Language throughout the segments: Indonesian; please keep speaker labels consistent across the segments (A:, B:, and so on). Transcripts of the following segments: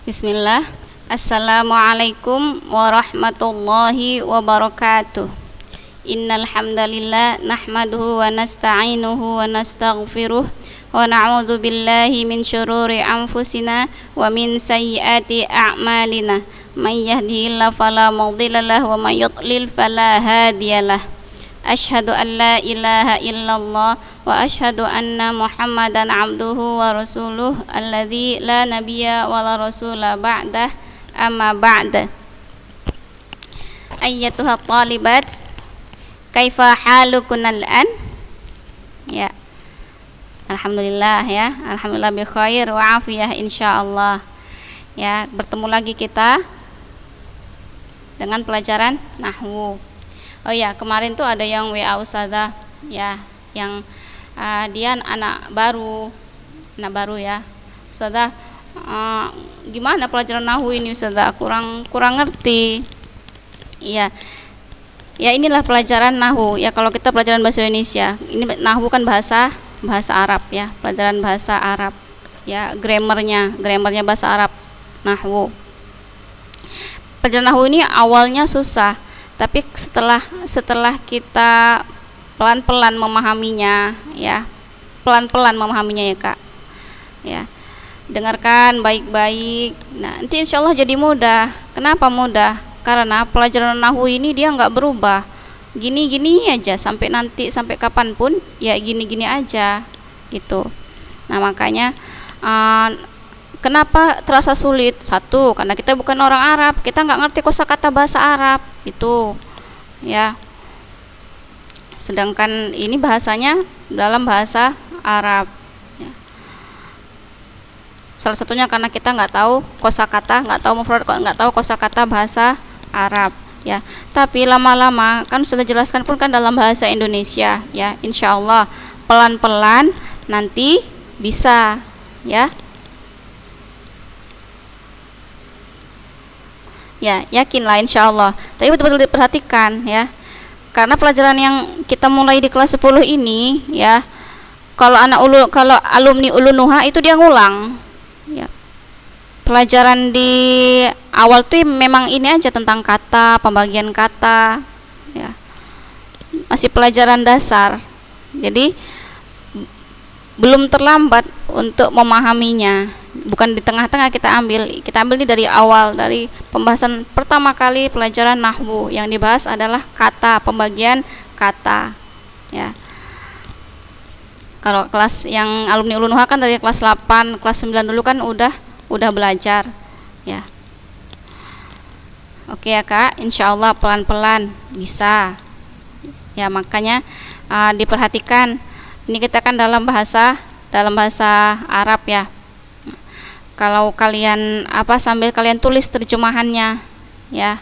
A: Bismillah. Assalamualaikum warahmatullahi wabarakatuh. Innal hamdalillah nahmaduhu wa nasta'inuhu wa nastaghfiruh wa na'udzu billahi min syururi anfusina wa min sayyiati a'malina. May yahdihillahu fala mudilla lahu wa may yudlil fala hadiyalah. Asyhadu an la ilaha illallah wa asyhadu anna Muhammadan abduhu wa rasuluh alladzi la nabiyya wa la rasula ba'dah, amma ba'da. Ayyatuha talibat, kaifa halukunal an? Ya. Alhamdulillah ya. Alhamdulillah bi khair wa afiyah insyaallah. Ya, bertemu lagi kita dengan pelajaran nahwu. Oh ya, kemarin tuh ada yang WA Ustazah ya, yang dia anak baru ya. Ustazah, gimana pelajaran nahwu ini Ustazah? Kurang ngerti. Iya. Ya inilah pelajaran nahwu. Ya kalau kita pelajaran bahasa Indonesia, ini nahwu kan bahasa Arab ya, pelajaran bahasa Arab. Ya, grammarnya bahasa Arab, nahwu. Pelajaran nahwu ini awalnya susah, tapi setelah kita pelan-pelan memahaminya ya, ya Kak ya, dengarkan baik-baik. Nah nanti insya Allah jadi mudah. Kenapa mudah? Karena pelajaran nahwu ini dia nggak berubah, gini-gini aja sampai kapanpun ya gini-gini aja gitu. Nah makanya kenapa terasa sulit? Satu, karena kita bukan orang Arab, kita nggak ngerti kosakata bahasa Arab itu, ya. Sedangkan ini bahasanya dalam bahasa Arab. Ya. Salah satunya karena kita nggak tahu kosakata, nggak tahu mufrad, nggak tahu kosakata bahasa Arab, ya. Tapi lama-lama kan sudah jelaskan pun kan dalam bahasa Indonesia, ya. Insya Allah pelan-pelan nanti bisa, ya. Ya, yakinlah insya Allah. Tapi betul-betul diperhatikan ya. Karena pelajaran yang kita mulai di kelas 10 ini ya, kalau alumni Ulunuha itu dia ngulang. Ya. Pelajaran di awal tuh memang ini aja tentang kata, pembagian kata ya. Masih pelajaran dasar. Jadi belum terlambat untuk memahaminya. Bukan di tengah-tengah kita ambil ini dari awal, dari pembahasan pertama kali pelajaran nahwu. Yang dibahas adalah kata, pembagian kata ya. Kalau kelas yang alumni Ulunuha kan dari kelas 8, kelas 9 dulu kan udah belajar ya. Oke ya Kak, insya Allah pelan-pelan bisa ya. Makanya diperhatikan, ini kita kan dalam bahasa Arab ya. Kalau kalian sambil kalian tulis terjemahannya ya.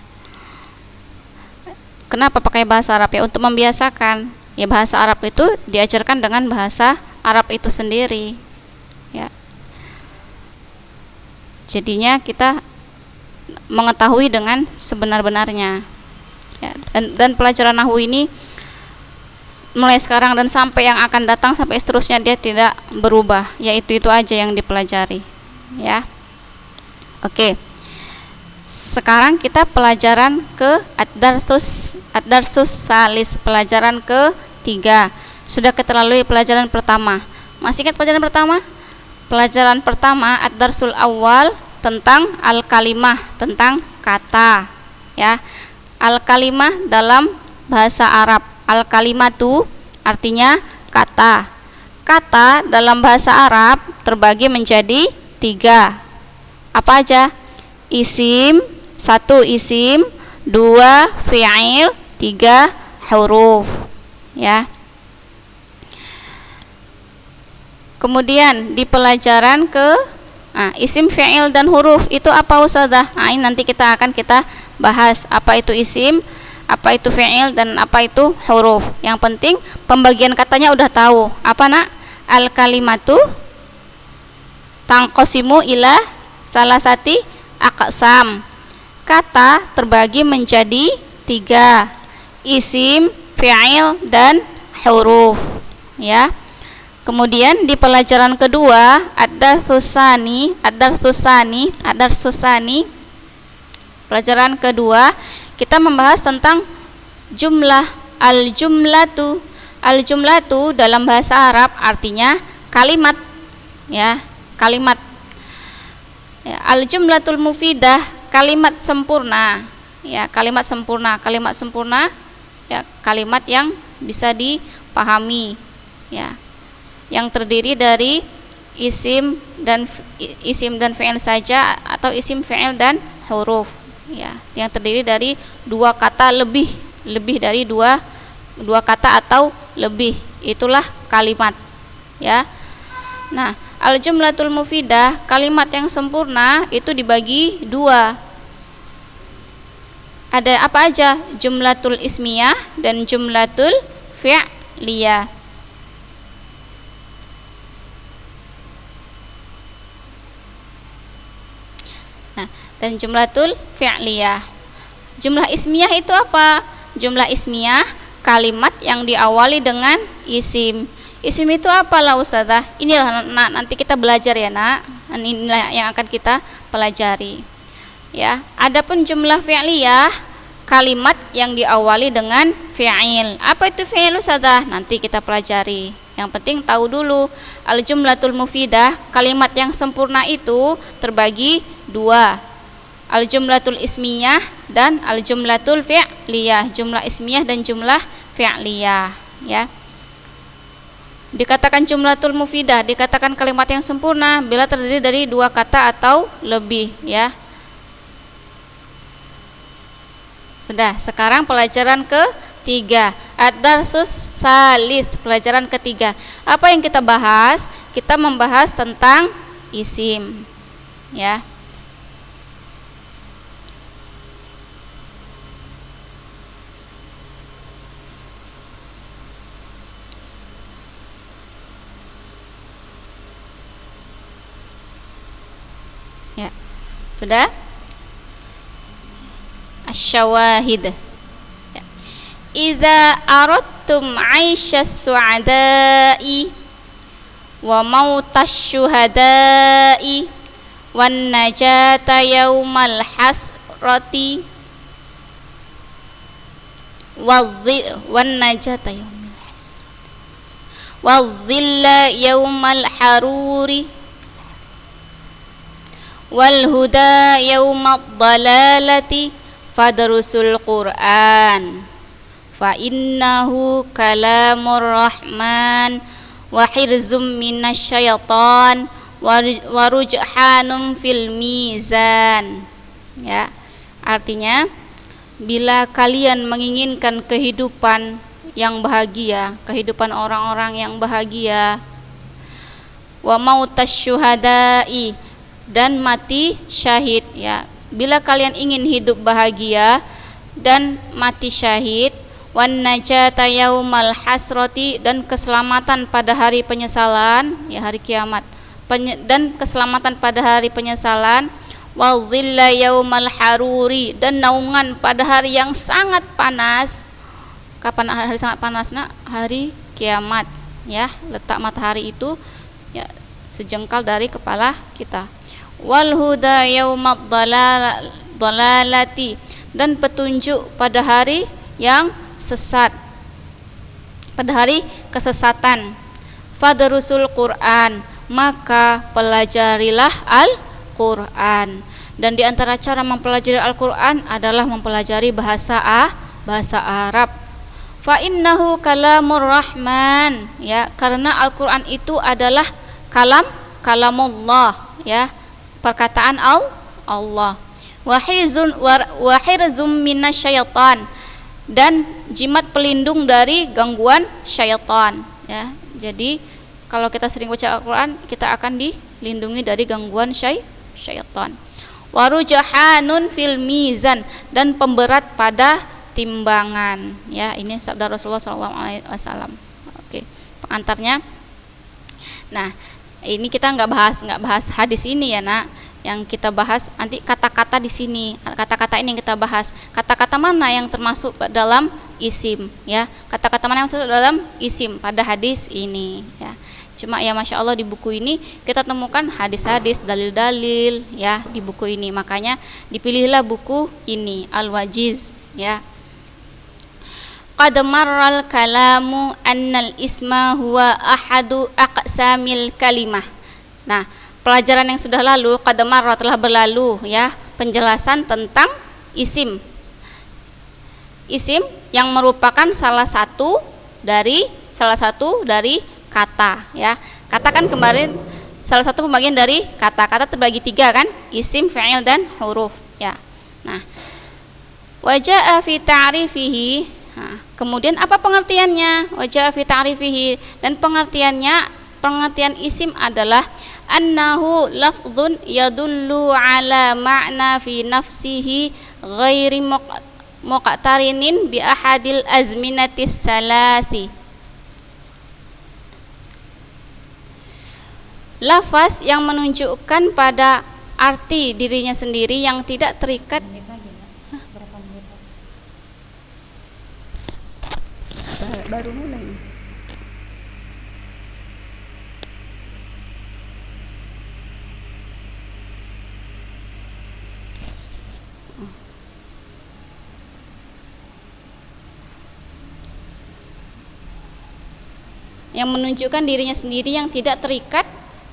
A: Kenapa pakai bahasa Arab ya? Untuk membiasakan ya, bahasa Arab itu diajarkan dengan bahasa Arab itu sendiri ya. Jadinya kita mengetahui dengan sebenar-benarnya ya. Dan pelajaran nahwu ini mulai sekarang dan sampai yang akan datang sampai seterusnya dia tidak berubah, yaitu itu aja yang dipelajari ya. Oke. Sekarang kita pelajaran ke ad-darsus salis, pelajaran ke-3. Sudah kita lalui pelajaran pertama. Masih ingat pelajaran pertama? Pelajaran pertama ad-darsul awal tentang al-kalimah, tentang kata ya. Al-kalimah dalam bahasa Arab, al-kalimatu artinya kata. Kata dalam bahasa Arab terbagi menjadi 3. Apa aja? Isim, 1 isim, 2 fi'il, 3 huruf ya. Kemudian di pelajaran isim, fi'il dan huruf itu apa Ustazah? Ini nanti kita bahas apa itu isim, apa itu fi'il, dan apa itu huruf. Yang penting pembagian katanya udah tahu. Apa nak? Al-kalimatu tangqasimu ila salasati aqsam. Kata terbagi menjadi 3, isim, fi'il, dan huruf ya. Kemudian di pelajaran kedua, ad-darsusani, pelajaran kedua kita membahas tentang jumlah. Al-jumlatu dalam bahasa Arab artinya kalimat, ya, kalimat. Ya, al-jumlatul mufidah, kalimat sempurna. Ya, kalimat sempurna ya, kalimat yang bisa dipahami, ya, yang terdiri dari isim dan fi'il saja atau isim, fi'il dan huruf, ya, yang terdiri dari dua kata lebih dari dua kata atau lebih, itulah kalimat, ya. Nah, al-jumlatul mufidah, kalimat yang sempurna itu dibagi dua. Ada apa aja? Jumlatul ismiyah dan jumlatul fi'liyah. Nah, dan jumlatul fi'liyah. Jumlah ismiyah itu apa? Jumlah ismiyah kalimat yang diawali dengan isim. Isim itu apalah Ustazah? Inilah nanti kita belajar ya nak. Inilah yang akan kita pelajari. Ya, adapun jumlah fi'liyah kalimat yang diawali dengan fi'il. Apa itu fi'il Ustazah? Nanti kita pelajari. Yang penting tahu dulu al-jumlatul mufidah, kalimat yang sempurna itu terbagi dua. Al-jumlatul ismiyah dan al-jumlatul fi'liyah. Jumlah ismiyah dan jumlah fi'liyah, ya. Dikatakan jumlatul mufidah, dikatakan kalimat yang sempurna bila terdiri dari dua kata atau lebih, ya. Sudah, sekarang pelajaran ketiga, ad-darsus tsalis, pelajaran ketiga. Apa yang kita bahas? Kita membahas tentang isim, ya. Ya, sudah. Asyawahid. Ya. Idza aradtum 'aisha su'ada'i wa mautasy syuhada'i wan najata yaumal hasrati wan najata yaumal hasrati wadh-dhilla yaumal haruri wal huda yaumad dhalalati fadrusul Qur'an fa innahu kalamur rahman wa hirzum minasyaitan wa rujhanum fil mizan. Ya, artinya bila kalian menginginkan kehidupan yang bahagia, kehidupan orang-orang yang bahagia, wa mautasy syuhada'i, dan mati syahid, ya. Bila kalian ingin hidup bahagia dan mati syahid, wan najata yaumal hasrati, dan keselamatan pada hari penyesalan, ya, hari kiamat, dan keselamatan pada hari penyesalan, wal dhilla yaumal haruri, dan naungan pada hari yang sangat panas. Kapan hari sangat panas nak? Hari kiamat, ya. Letak matahari itu, ya, sejengkal dari kepala kita. Wal huda yaumad dhalalati, dan petunjuk pada hari yang sesat, pada hari kesesatan. Fadrusul Qur'an, maka pelajarilah Al-Qur'an. Dan di antara cara mempelajari Al-Qur'an adalah mempelajari bahasa Arab. Fa innahu kalamur rahman, ya, karena Al-Qur'an itu adalah kalamullah, ya, perkataan Allah. Wa hirzum minasyaitan, dan jimat pelindung dari gangguan syaitan, ya. Jadi kalau kita sering baca Al-Qur'an, kita akan dilindungi dari gangguan syaitan. Wa rujhanun fil mizan, dan pemberat pada timbangan, ya. Ini sabda Rasulullah SAW. Oke, pengantarnya. Nah, ini kita nggak bahas hadis ini ya nak. Yang kita bahas nanti kata-kata di sini. Kata-kata ini yang kita bahas. Kata-kata mana yang termasuk dalam isim, ya? Kata-kata mana yang termasuk dalam isim pada hadis ini, ya. Cuma ya Masya Allah di buku ini kita temukan hadis-hadis, dalil-dalil ya di buku ini. Makanya dipilihlah buku ini Al-Wajiz ya. Qad marral kalamu annal isma huwa ahadu aqsamil kalimah. Nah, pelajaran yang sudah lalu qad marra telah berlalu ya, penjelasan tentang isim. Isim yang merupakan salah satu dari kata ya. Kata kan kemarin salah satu pembagian dari kata. Kata terbagi 3 kan? Isim, fi'il dan huruf ya. Nah, wajaa fi ta'rifihi. Nah, kemudian apa pengertiannya? Wajaa fi ta'rifihi, dan pengertian isim adalah annahu lafdhun yadullu ala ma'na fi nafsihi ghairi muqtarinin bi ahadil azminatis salasi. Lafaz yang menunjukkan pada arti dirinya sendiri yang tidak terikat. Baru mulai. Yang menunjukkan dirinya sendiri yang tidak terikat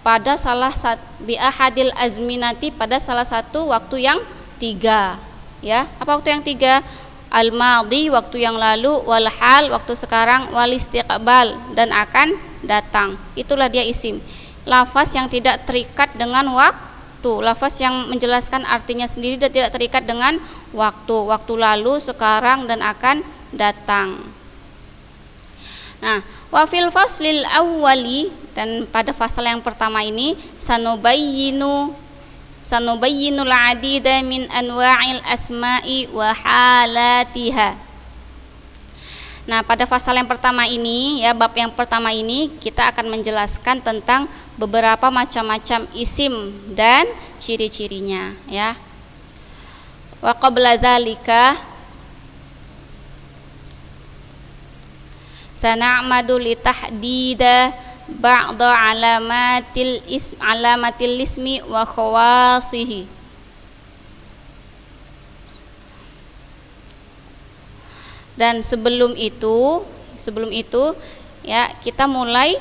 A: pada salah satu bi'ahadil azminati, pada salah satu waktu yang 3 ya. Apa waktu yang 3? Al-madhi, waktu yang lalu, wal hal, waktu sekarang, wal istiqbal, dan akan datang. Itulah dia isim, lafaz yang tidak terikat dengan waktu, lafaz yang menjelaskan artinya sendiri dan tidak terikat dengan waktu lalu, sekarang, dan akan datang. Nah, wa fil faslil awwali, dan pada fasal yang pertama ini sanubayyinul adida min anwa'il asma'i wa halatiha. Nah, pada fasal yang pertama ini ya, bab yang pertama ini kita akan menjelaskan tentang beberapa macam-macam isim dan ciri-cirinya ya. Wa qabla dzalika sana'madu li tahdida ba'da alamatil ismi wa khawasihi. Dan sebelum itu ya, kita mulai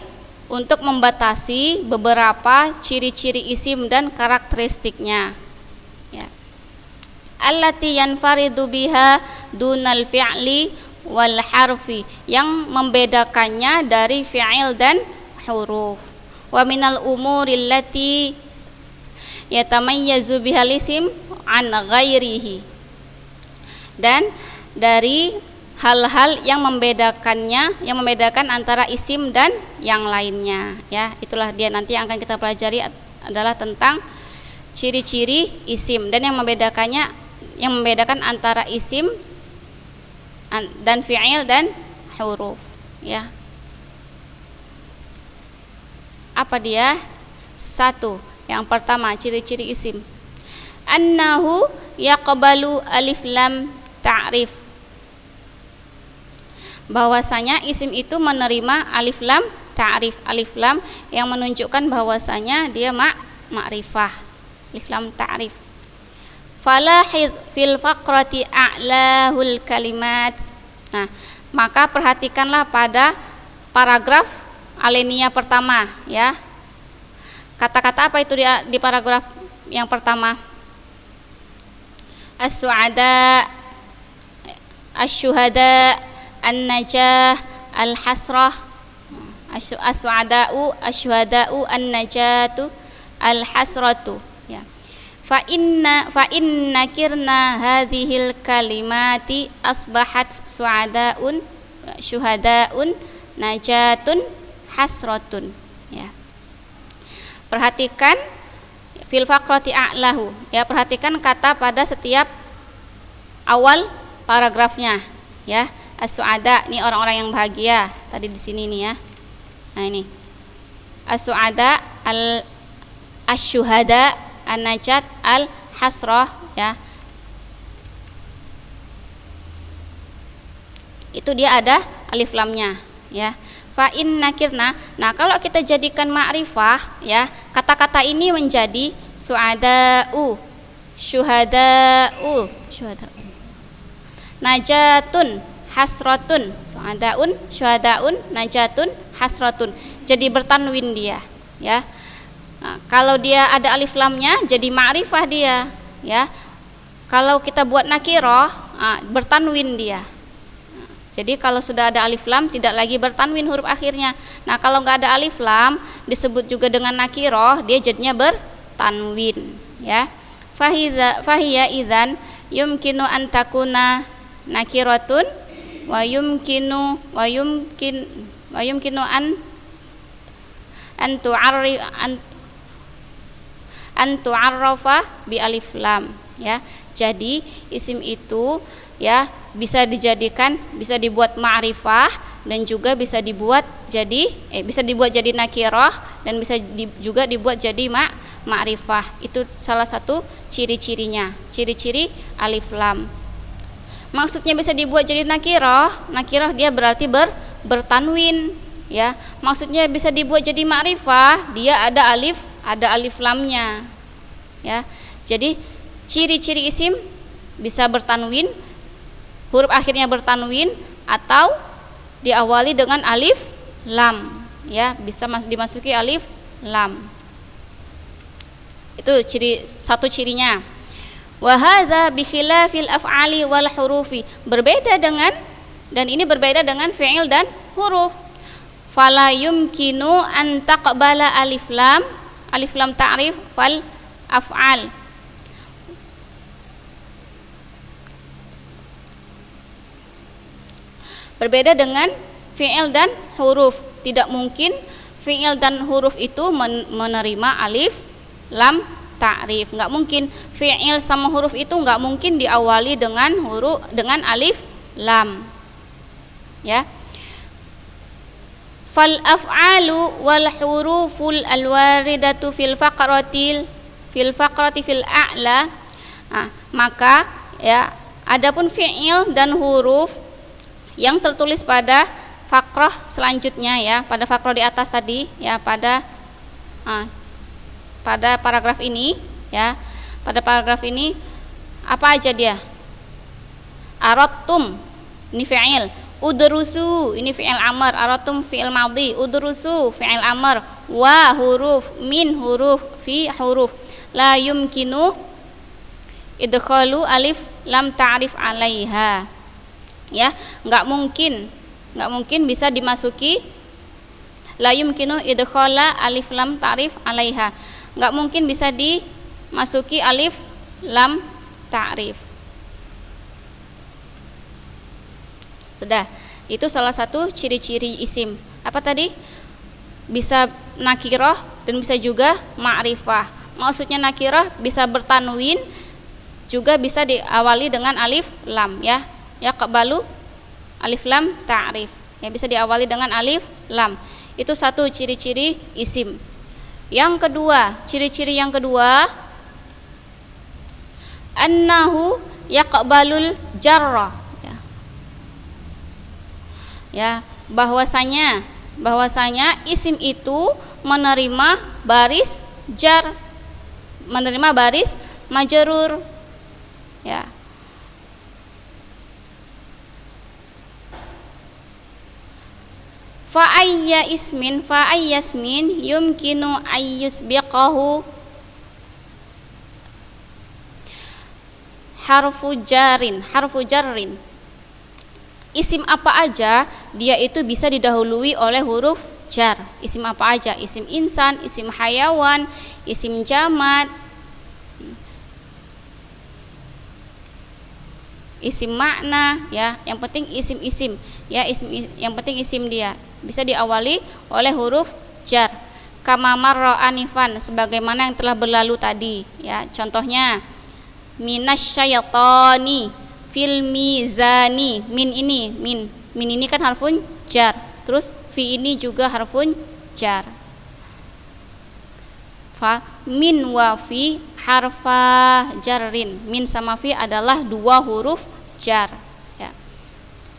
A: untuk membatasi beberapa ciri-ciri isim dan karakteristiknya ya. Allati yanfaridu biha dunal fi'li wal harfi, yang membedakannya dari fi'il dan huruf. Wa minal umuril lati yatamayyazu bihal isim an ghairihi, dan dari hal-hal yang membedakan antara isim dan yang lainnya ya. Itulah dia nanti yang akan kita pelajari adalah tentang ciri-ciri isim dan yang membedakan antara isim dan fi'il dan huruf ya. Apa dia? 1, yang pertama ciri-ciri isim, annahu yaqbalu alif lam ta'rif, bahwasanya isim itu menerima alif lam ta'rif, alif lam yang menunjukkan bahwasanya dia ma'rifah, alif lam ta'rif. Falahid fil faqrati a'lahul kalimat. Nah, maka perhatikanlah pada paragraf alinea pertama ya. Kata-kata apa itu di paragraf yang pertama? As-su'ada, asy-syuhada, an-najah, al-hasrah. As-su'ada'u, asy-syuhada'u, an-najatu, al-hasratu ya. Fa inna kirna hadhil kalimati asbahat su'ada'un, syuhada'un, najatun, hasratun ya. Perhatikan fil faqrati a'lahu ya, perhatikan kata pada setiap awal paragrafnya ya. As-su'ada, ini orang-orang yang bahagia tadi di sini nih ya. Nah ini as-su'ada, asy-syuhada, an-najat, al-hasrah ya. Itu dia ada alif lamnya ya. fa in nakirna. Nah, kalau kita jadikan ma'rifah ya, kata-kata ini menjadi su'ada'u, syuhada'u, najatun, hasratun, su'adaun, syuhadaun, najatun, hasratun. Jadi bertanwin dia ya. Nah, kalau dia ada alif lamnya jadi ma'rifah dia ya. Kalau kita buat nakirah, bertanwin dia. Jadi kalau sudah ada alif lam tidak lagi bertanwin huruf akhirnya. Nah, kalau nggak ada alif lam disebut juga dengan nakirah, dia jadinya bertanwin ya. Fahiya idzan yumkinu an takuna nakiratun wa yumkinu an tu'arrafa bi alif lam ya. Jadi isim itu ya bisa dibuat ma'rifah dan juga bisa dibuat jadi nakirah dan bisa juga dibuat jadi ma'rifah. Itu salah satu ciri-cirinya, ciri-ciri alif lam. Maksudnya bisa dibuat jadi nakirah dia berarti bertanwin ya. Maksudnya bisa dibuat jadi ma'rifah, dia ada alif lamnya ya. Jadi ciri-ciri isim bisa bertanwin, huruf akhirnya bertanwin atau diawali dengan alif lam ya, bisa dimasuki alif lam. Itu satu cirinya. Wa hadza bi khilafil af'ali wal hurufi, berbeda dengan fi'il dan huruf. Fala yumkinu an taqbala alif lam ta'rif fal af'al. Berbeda dengan fi'il dan huruf. Tidak mungkin fi'il dan huruf itu menerima alif lam ta'rif. Enggak mungkin. Fi'il sama huruf itu enggak mungkin diawali dengan alif lam. Ya. Fal af'alu wal huruful alwaridatu fil faqrati fil a'la. Nah, maka ya, adapun fi'il dan huruf yang tertulis pada fakrah selanjutnya ya, pada fakrah di atas tadi ya, pada paragraf ini ya, pada paragraf ini apa aja dia? Aradtum ini fi'il, udrusu ini fi'il amr, aradtum fi'il madhi, udrusu fi'il amr, wa huruf, min huruf, fi huruf. La yumkinu idkhalu alif lam ta'rif 'alaiha. Ya, enggak mungkin bisa dimasuki la yumkinu idkhala alif lam ta'rif 'alaiha. Enggak mungkin bisa dimasuki alif lam ta'rif. Sudah, itu salah satu ciri-ciri isim. Apa tadi? Bisa nakirah dan bisa juga ma'rifah. Maksudnya nakirah bisa bertanwin, juga bisa diawali dengan alif lam ya. Ya, qabalu alif lam ta'rif. Ya, bisa diawali dengan alif lam. Itu satu ciri-ciri isim. Yang kedua, ciri-ciri yang kedua, annahu yaqbalul jarra. Ya, bahwasanya isim itu menerima baris jar, menerima baris majrur. Ya. Fa ayya ismin yumkinu ayyusbiqahu harfu jarrin. Isim apa aja dia itu bisa didahului oleh huruf jar. Isim apa aja? Isim insan, isim hayawan, isim jamad, isim makna ya. Yang penting isim-isim ya, yang penting isim dia bisa diawali oleh huruf jar. Kama marra anifan, sebagaimana yang telah berlalu tadi ya. Contohnya minasyaitani fil mizani. Min ini kan harfun jar. Terus fi ini juga harfun jar. Fa min wa fi harfa jarrin. Min sama fi adalah dua huruf jar ya.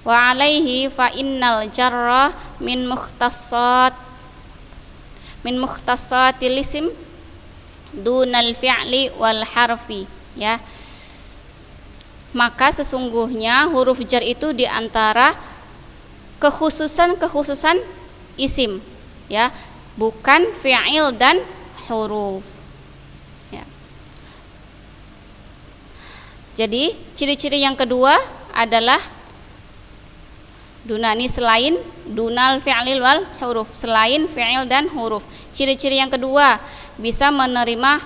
A: wa alaihi fa innal jarra min mukhtassatil isim dunal fi'li wal harfi, ya. Maka sesungguhnya huruf jar itu di antara kekhususan isim, ya, bukan fi'il dan huruf, ya. Jadi ciri-ciri yang kedua adalah dunani, selain dunal fi'lil wal huruf, selain fi'il dan huruf. Ciri-ciri yang kedua bisa menerima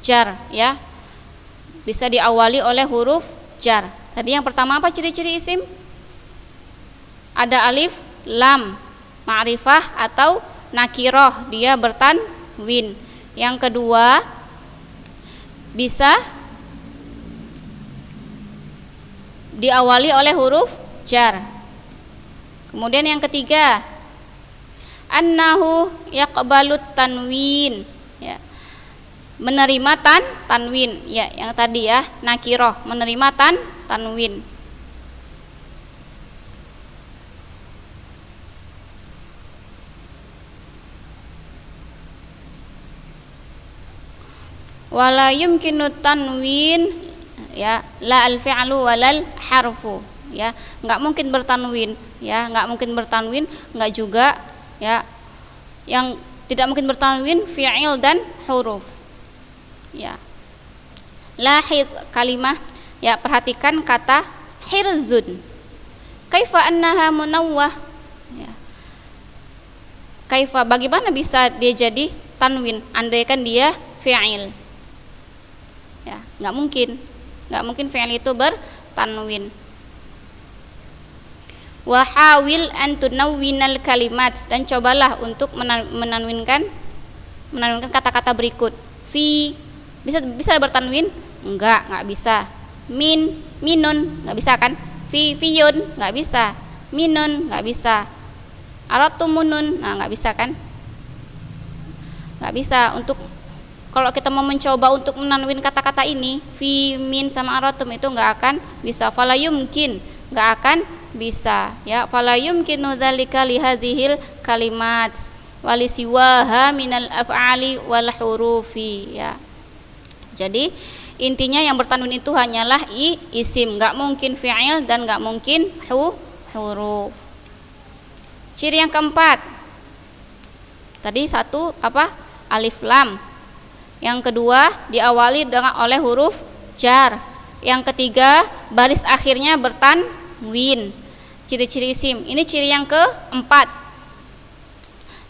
A: jar, ya, bisa diawali oleh huruf jar. Tadi yang pertama apa ciri-ciri isim? Ada alif, lam, ma'rifah atau nakiroh, dia bertanwin. Yang kedua bisa diawali oleh huruf jar. Kemudian yang ketiga, annahu yaqbalut tanwin, ya, menerima tanwin, ya, yang tadi ya, nakiroh menerima tanwin. Wala yumkinu tanwin, ya, la al fi'lu walal harfu, ya, enggak mungkin bertanwin, ya, enggak mungkin bertanwin, enggak juga, ya, yang tidak mungkin bertanwin fi'il dan huruf, ya. Lahid kalimah, ya, perhatikan kata hirzun, kaifa annaha munawwah, ya. Kaifa, bagaimana bisa dia jadi tanwin andaikan dia fi'il, ya, nggak mungkin fi'il itu bertanwin. Wahawil an tunawwinal kalimat, dan cobalah untuk menanwinkan kata-kata berikut. Fi bisa bertanwin? Nggak bisa. Minun nggak bisa kan? Fiyun nggak bisa. Minun nggak bisa. Aratumunun, nah nggak bisa kan? Nggak bisa. Untuk kalau kita mau mencoba untuk menanwin kata-kata ini, fi, min sama aratum, itu nggak akan bisa. Fala yumkin, nggak akan bisa, ya. Fala yumkinu dzalika li hadhil kalimat wali siwaha minal af'ali wal hurufi, ya. Jadi intinya yang bertanwin itu hanyalah isim, nggak mungkin fi'il dan nggak mungkin huruf. Ciri yang keempat, tadi satu apa? Alif lam. Yang kedua diawali oleh huruf jar. Yang ketiga baris akhirnya bertanwin. Ciri-ciri isim. Ini ciri yang keempat.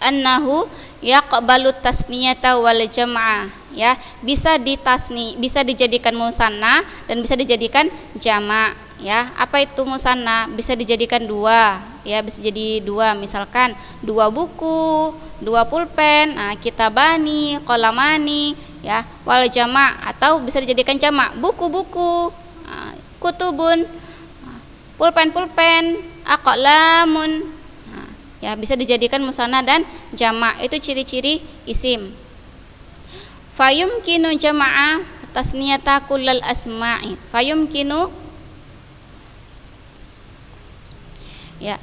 A: Annahu yaqbalu tasniyata wal jam'ah, ya, bisa dijadikan musanna dan bisa dijadikan jamak, ya. Apa itu musanna? Bisa dijadikan dua, ya, bisa jadi dua, misalkan dua buku, dua pulpen, nah, kitabani, qalamani, ya. Wal jamak, atau bisa dijadikan jamak, buku-buku, kutubun, pulpen-pulpen, aqlamun, ya, bisa dijadikan musanna dan jamak. Itu ciri-ciri isim. Fayumkinu jama'a tasniyata kullal asma'i. Fayumkinu, ya,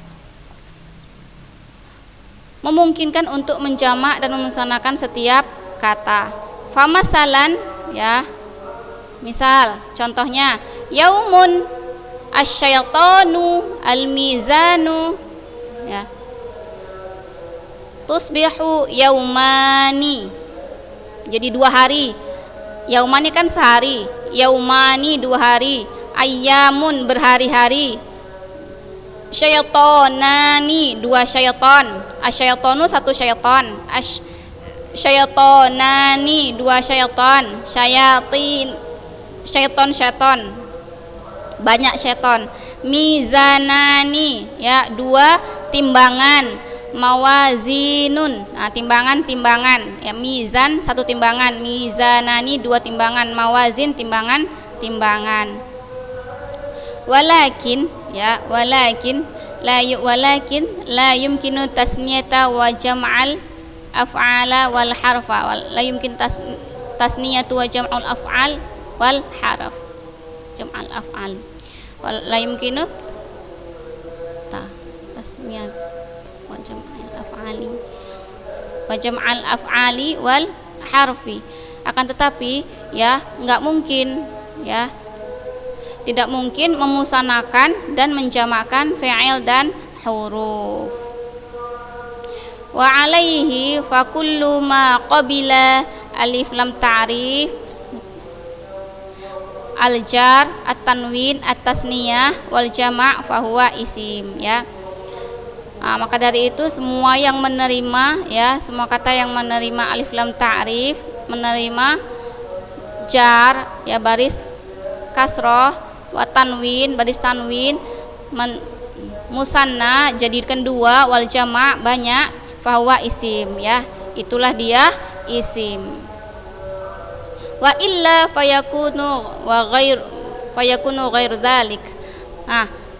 A: memungkinkan untuk menjamak dan memusanakan setiap kata. Famasalan, ya, misal contohnya yaumun, asyaitanu, almizanu, ya. Tusbihu yaumani, jadi 2 hari. Yaumani kan sehari, yaumani 2 hari. Ayyamun berhari-hari. Syaitonani 2 syaiton. Asyaitonu 1 syaiton. Syaitonani 2 syaiton. Syayatin, syaiton banyak syaiton. Mizanani, ya, 2 timbangan. Mawazinun, nah, timbangan, ya, mizan 1 timbangan, mizanani 2 timbangan, mawazin timbangan. Walakin, ya, walakin la yumkinu tasniyata wa jam'al af'ala wal harfa. La yumkin tasniyatu wa jam'ul af'al wal harf. Jam'al af'al. La yumkinu tasmiyah wa jam'al af'ali wa jam'al af'ali wal harfi. Akan tetapi ya enggak mungkin ya, tidak mungkin memusanakan dan menjamakkan fi'il dan huruf. Wa alaihi fa kullu ma qabila alif lam ta'rif al-jar, at-tanwin, at-tasniyah wal jama' fahuwa isim ya. Maka dari itu semua yang menerima ya, semua kata yang menerima alif lam ta'rif, menerima jar ya baris kasroh, wa tanwin baris tanwin, musanna jadikan dua, wal jama' banyak, fahuwa isim ya, itulah dia isim. Wa illa fayakunu ghair dzalik.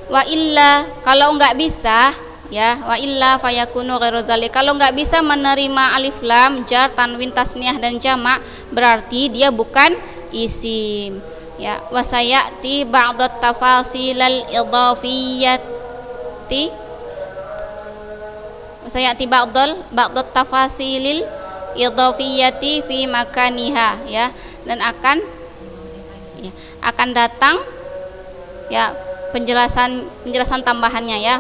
A: Wa illa kalau enggak bisa ya, wa illa fayakunu ghairu dzalik, kalau enggak bisa menerima alif lam, jar, tanwin, tasniyah dan jamak, berarti dia bukan isim ya. Wa sayati ba'd tafasilal idhafiyati, wa sayati ba'd tafasilil idhafiyati fi makaniha ya, dan akan datang ya penjelasan tambahannya ya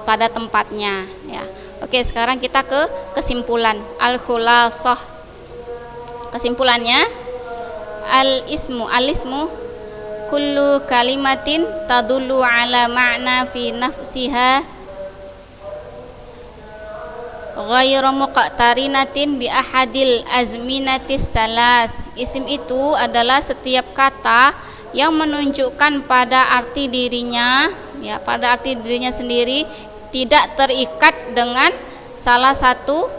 A: pada tempatnya ya. Oke, sekarang kita ke kesimpulan. Al-khulasah, kesimpulannya al-ismu kullu kalimatin tadullu ala ma'na fi nafsiha ghairu muqtarinatin bi ahadil azminatis salas. Isim itu adalah setiap kata yang menunjukkan pada arti dirinya ya, pada arti dirinya sendiri, tidak terikat dengan salah satu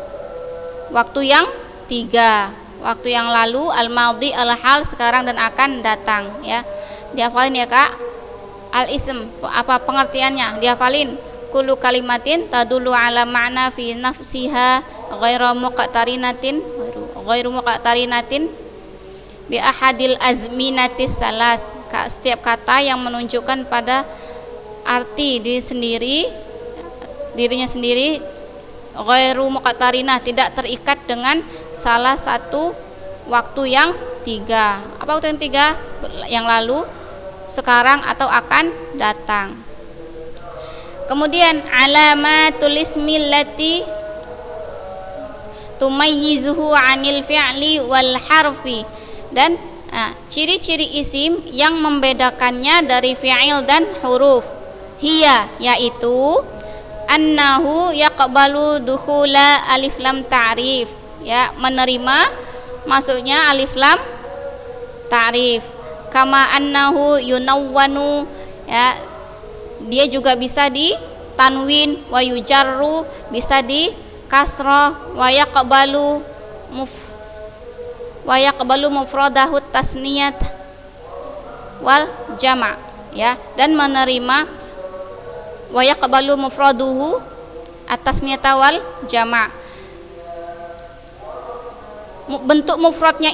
A: waktu yang tiga, waktu yang lalu, al-madhi, al-hal, sekarang dan akan datang ya. Dihafalin ya Kak. Al-ism apa pengertiannya? Dihafalin. Kullu kalimatin tadullu ala ma'na fi nafsiha ghairu muqtarinatin bi ahadil azminatis salat. Setiap kata yang menunjukkan pada arti dirinya sendiri ghairu muqtarinah, tidak terikat dengan salah satu waktu yang tiga. Apa waktu yang tiga? Yang lalu, sekarang atau akan datang. Kemudian alamatul ismi allati tumayyizuhu 'anil fi'li wal harfi, dan ciri-ciri isim yang membedakannya dari fi'il dan huruf. Hiya, yaitu annahu yaqbalu dukhula alif lam ta'rif ya, menerima masuknya alif lam ta'rif. Kama annahu yunawwanu ya, dia juga bisa di tanwin, wa yujarru bisa di kasrah, wa yaqbalu mufradahu tasniyat wal jama' ya, dan menerima wa yaqbalu mufraduhu at-tasniyata wal jama'. Bentuk mufradnya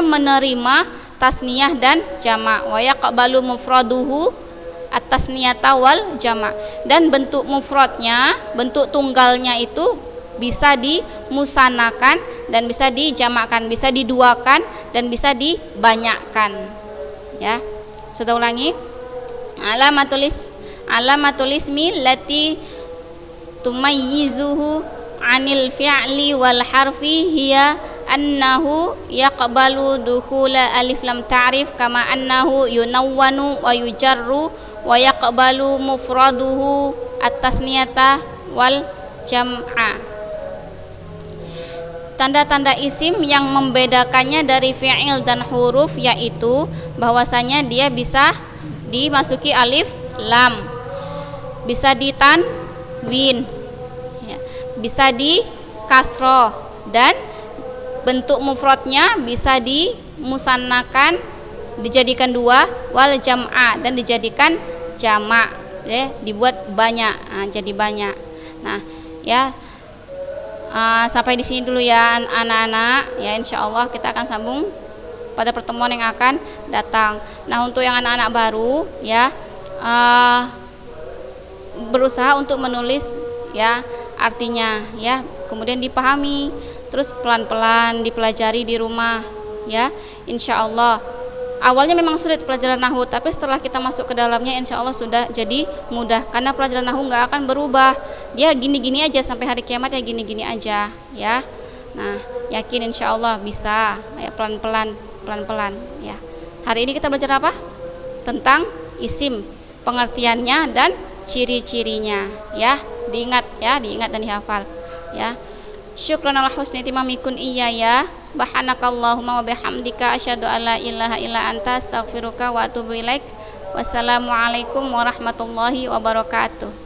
A: menerima tasniyah dan jama'. Wa yaqbalu mufraduhu at-tasniyata wal jama', dan bentuk mufradnya, bentuk tunggalnya itu bisa dimusanakan dan bisa dijamakkan, bisa diduakan dan bisa dibanyakkan ya. Sudah ulangi. Alamatul ismi lati tumayyizuhu 'anil fi'li wal harfi hiya annahu yaqbalu dukhula alif lam ta'rif kama annahu yunawwanu wa yujarru wa yaqbalu mufraduhu at-tasniyata wal jam'a. Tanda-tanda isim yang membedakannya dari fi'il dan huruf yaitu bahwasanya dia bisa dimasuki alif lam, bisa ditanwin ya, bisa di kasroh, dan bentuk mufradnya bisa dimusannakan, dijadikan dua, wal jam'a, dan dijadikan jamak ya, dibuat banyak, jadi banyak. Nah ya, sampai di sini dulu ya anak-anak ya, insyaallah kita akan sambung pada pertemuan yang akan datang. Nah untuk yang anak-anak baru ya, uh, berusaha untuk menulis ya artinya ya, kemudian dipahami, terus pelan-pelan dipelajari di rumah ya. Insya Allah awalnya memang sulit pelajaran nahwu, tapi setelah kita masuk ke dalamnya insya Allah sudah jadi mudah, karena pelajaran nahwu nggak akan berubah, dia gini-gini aja sampai hari kiamat ya, gini-gini aja ya. Nah yakin insya Allah bisa ya, pelan-pelan pelan-pelan ya. Hari ini kita belajar apa? Tentang isim, pengertiannya dan ciri-cirinya ya, diingat ya, diingat dan dihafal ya. Syukran ala husni timamikun iya ya. Subhanakallahumma wa bihamdika asyhadu alla ilaha illa anta astaghfiruka wa atubu ilaik. Wassalamualaikum warahmatullahi wabarakatuh.